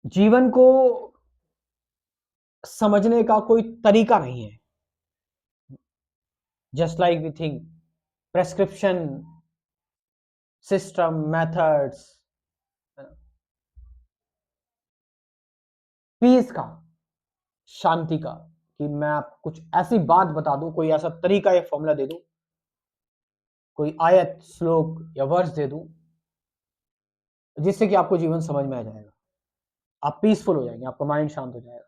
जीवन को समझने का कोई तरीका नहीं है। Just like we think prescription, system, methods, peace का, शांति का, कि मैं आपको कुछ ऐसी बात बता दूं, कोई ऐसा तरीका या फॉर्मूला दे दूं, कोई आयत, श्लोक या वर्स दे दूं जिससे कि आपको जीवन समझ में आ जाएगा, आप पीसफुल हो जाएंगे, आपका माइंड शांत हो जाएगा।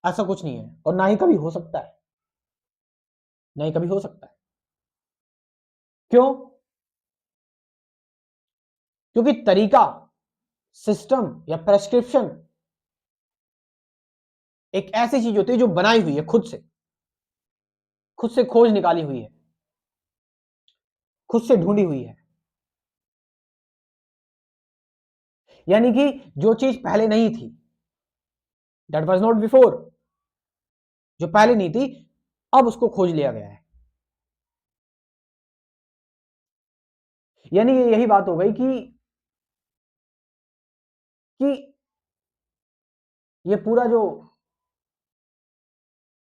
ऐसा कुछ नहीं है और ना ही कभी हो सकता है, ना ही कभी हो सकता है। क्यों? क्योंकि तरीका, सिस्टम या प्रेस्क्रिप्शन एक ऐसी चीज होती है जो बनाई हुई है, खुद से खोज निकाली हुई है, खुद से ढूंढी हुई है। यानी कि जो चीज पहले नहीं थी, दैट वाज नॉट बिफोर, जो पहले नहीं थी अब उसको खोज लिया गया है। यानी यही बात हो गई कि ये पूरा जो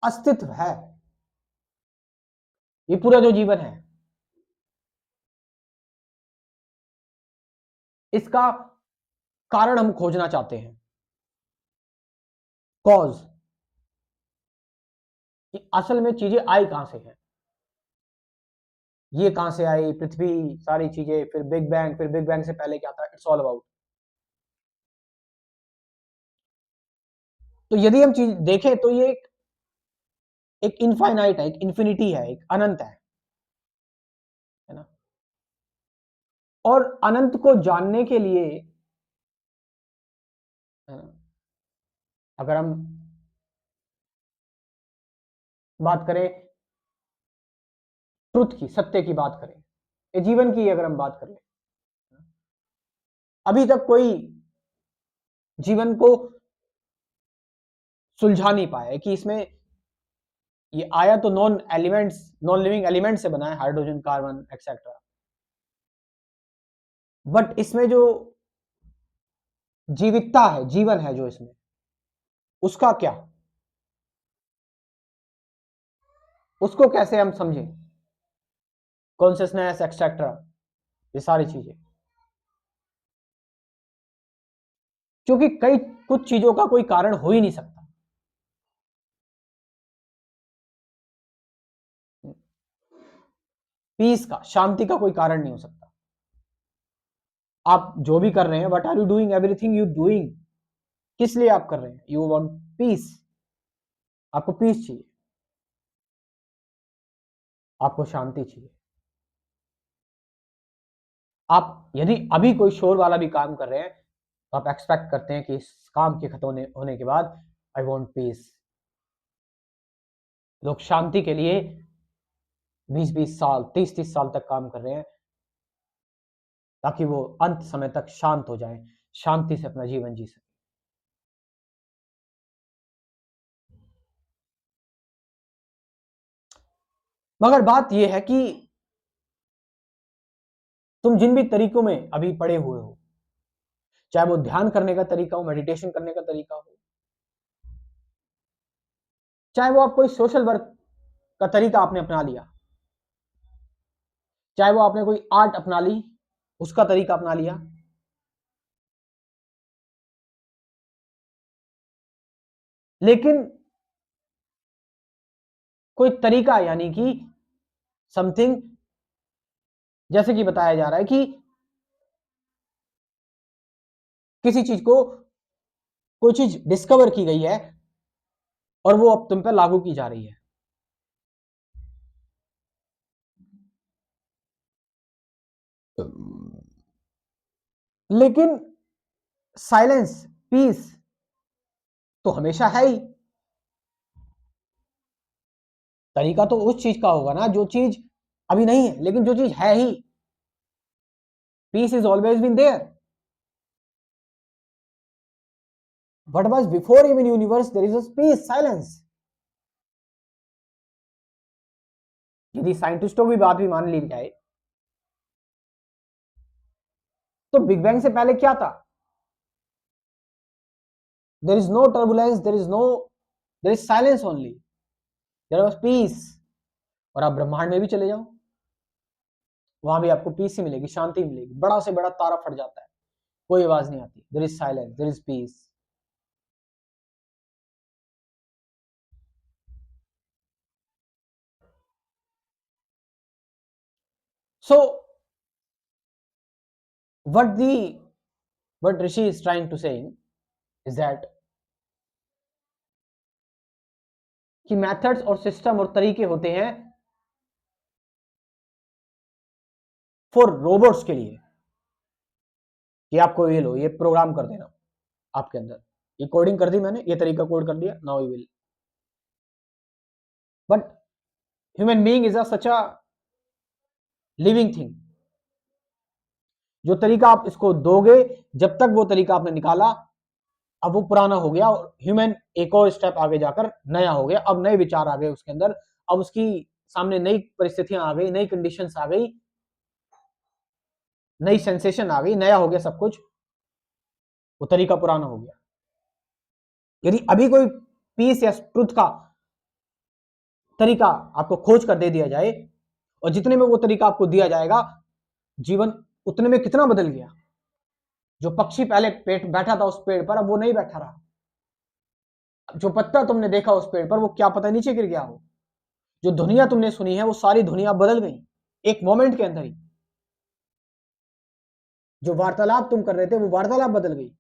अस्तित्व है, ये पूरा जो जीवन है, इसका कारण हम खोजना चाहते हैं। कॉज, कि असल में चीजें आई कहां से है, ये कहां से आई, पृथ्वी, सारी चीजें, फिर बिग बैंग, फिर बिग बैंग से पहले क्या था, इट्स ऑल अबाउट। तो यदि हम चीज देखें तो ये एक इनफाइनाइट है, एक इन्फिनिटी है, एक अनंत है ना। और अनंत को जानने के लिए अगर हम बात करें ट्रुथ की, सत्य की बात करें, ये जीवन की अगर हम बात करें, अभी तक कोई जीवन को सुलझा नहीं पाया है कि इसमें ये आया तो नॉन लिविंग एलिमेंट से बना है, हाइड्रोजन, कार्बन एक्सेट्रा, बट इसमें जो जीवितता है, जीवन है जो इसमें, उसका क्या, उसको कैसे हम समझें, कॉन्शियसनेस एक्सेट्रा, ये सारी चीजें, क्योंकि कई कुछ चीजों का कोई कारण हो ही नहीं सकता। पीस का, शांति का कोई कारण नहीं हो सकता। आप जो भी कर रहे हैं, what are you doing, everything you doing, किस लिए आप कर रहे हैं, यू वांट पीस, आपको पीस चाहिए, आपको शांति चाहिए। आप यदि अभी कोई शोर वाला भी काम कर रहे हैं तो आप एक्सपेक्ट करते हैं कि इस काम के खत्म होने के बाद आई वांट पीस। लोग शांति के लिए 20-20 साल, 30-30 साल तक काम कर रहे हैं ताकि वो अंत समय तक शांत हो जाएं, शांति से अपना जीवन जी सके। मगर बात यह है कि तुम जिन भी तरीकों में अभी पड़े हुए हो, चाहे वो ध्यान करने का तरीका हो, मेडिटेशन करने का तरीका हो, चाहे वो आप कोई सोशल वर्क का तरीका आपने अपना लिया, चाहे वो आपने कोई आर्ट अपना ली, उसका तरीका अपना लिया, लेकिन कोई तरीका, यानी कि समथिंग, जैसे कि बताया जा रहा है कि किसी चीज को, कोई चीज डिस्कवर की गई है और वो अब तुम पे लागू की जा रही है, लेकिन साइलेंस, पीस तो हमेशा है ही। तरीका तो उस चीज का होगा ना जो चीज अभी नहीं है, लेकिन जो चीज है ही, peace is always been there. What was before even universe, there is a space, silence। यदि साइंटिस्टों की बात भी मान ली जाए तो बिग बैंग से पहले क्या था, there is no turbulence, there is silence only, there is peace. और आप ब्रह्मांड में भी चले जाओ, वहां भी आपको पीस ही मिलेगी, शांति मिलेगी। बड़ा से बड़ा तारा फट जाता है, कोई आवाज नहीं आती, there is silence, there is peace. So what the what Rishi is trying to say is that कि मेथड्स और सिस्टम और तरीके होते हैं फॉर रोबोट्स के लिए, कि आपको ये लो, ये प्रोग्राम कर देना आपके अंदर, ये कोडिंग कर दी मैंने, ये तरीका कोड कर दिया, now you will. But human being is such a living thing. जो तरीका आप इसको दोगे, जब तक वो तरीका आपने निकाला, अब वो पुराना हो गया और ह्यूमन एक और स्टेप आगे जाकर नया हो गया। अब नए विचार आ गए उसके अंदर, अब उसकी सामने नई परिस्थितियां आ गई, नई कंडीशंस आ गई, नई सेंसेशन आ गई, नया हो गया सब कुछ, वो तरीका पुराना हो गया। यदि अभी कोई पीस या ट्रुथ का तरीका आपको खोज कर दे दिया जाए, और जितने में वो तरीका आपको दिया जाएगा, जीवन उतने में कितना बदल गया। जो पक्षी पहले पेट बैठा था उस पेड़ पर, अब वो नहीं बैठा रहा। जो पत्ता तुमने देखा उस पेड़ पर, वो क्या पता नीचे गिर गया हो। जो दुनिया तुमने सुनी है, वो सारी दुनिया बदल गई एक मोमेंट के अंदर ही। जो वार्तालाप तुम कर रहे थे, वो वार्तालाप बदल गई।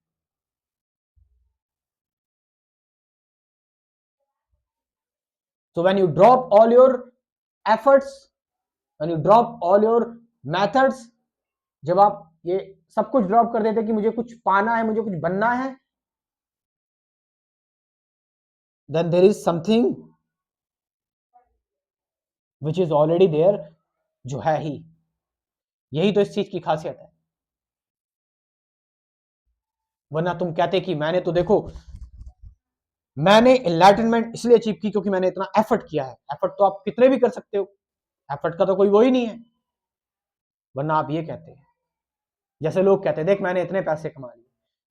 So when you drop all your efforts, when you drop all your methods, जब आप ये सब कुछ ड्रॉप कर देते कि मुझे कुछ पाना है, मुझे कुछ बनना है, then there is something which is already there, जो है ही। यही तो इस चीज की खासियत है। वरना तुम कहते कि मैंने तो देखो, मैंने एनलाइटनमेंट इसलिए अचीव की क्योंकि मैंने इतना एफर्ट किया है। एफर्ट तो आप कितने भी कर सकते हो, एफर्ट का तो कोई वो ही नहीं है। वरना आप ये कहते हैं, जैसे लोग कहते हैं, देख मैंने इतने पैसे कमा लिए,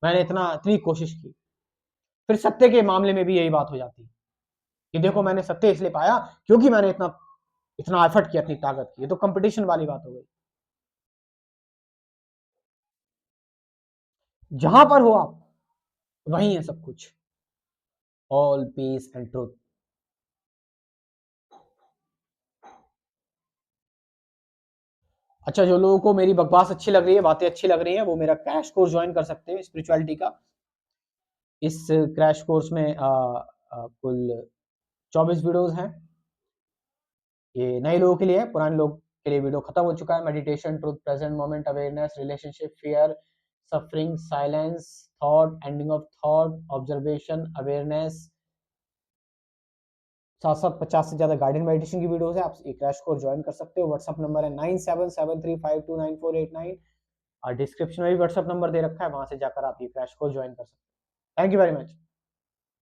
मैंने इतनी कोशिश की। फिर सत्य के मामले में भी यही बात हो जाती है कि देखो मैंने सत्य इसलिए पाया क्योंकि मैंने इतना इतना एफर्ट किया, इतनी ताकत की। ये तो कंपटीशन वाली बात हो गई। जहां पर हो आप, वहीं है सब कुछ। All peace and truth. अच्छा, जो लोगों को मेरी बकवास अच्छी लग रही है, बातें अच्छी लग रही है, वो मेरा क्रैश कोर्स ज्वाइन कर सकते हैं स्पिरिचुअलिटी का। इस क्रैश कोर्स में कुल 24 वीडियोस हैं। ये नए लोगों के लिए है, पुराने लोग के लिए वीडियो खत्म हो चुका है। Meditation, truth, present moment, awareness, relationship, fear, suffering, silence, thought, ending of thought, observation, awareness, साथ साथ 50 से ज्यादा गाइडेड मेडिटेशन की वीडियोस है। आप ये क्रैश कोर्स ज्वाइन कर सकते हो। व्हाट्सअप नंबर है 9773529489 और डिस्क्रिप्शन में भी व्हाट्सअप नंबर दे रखा है, वहां से जाकर आप ये क्रैश कोर्स ज्वाइन कर सकते हो। Thank you very much.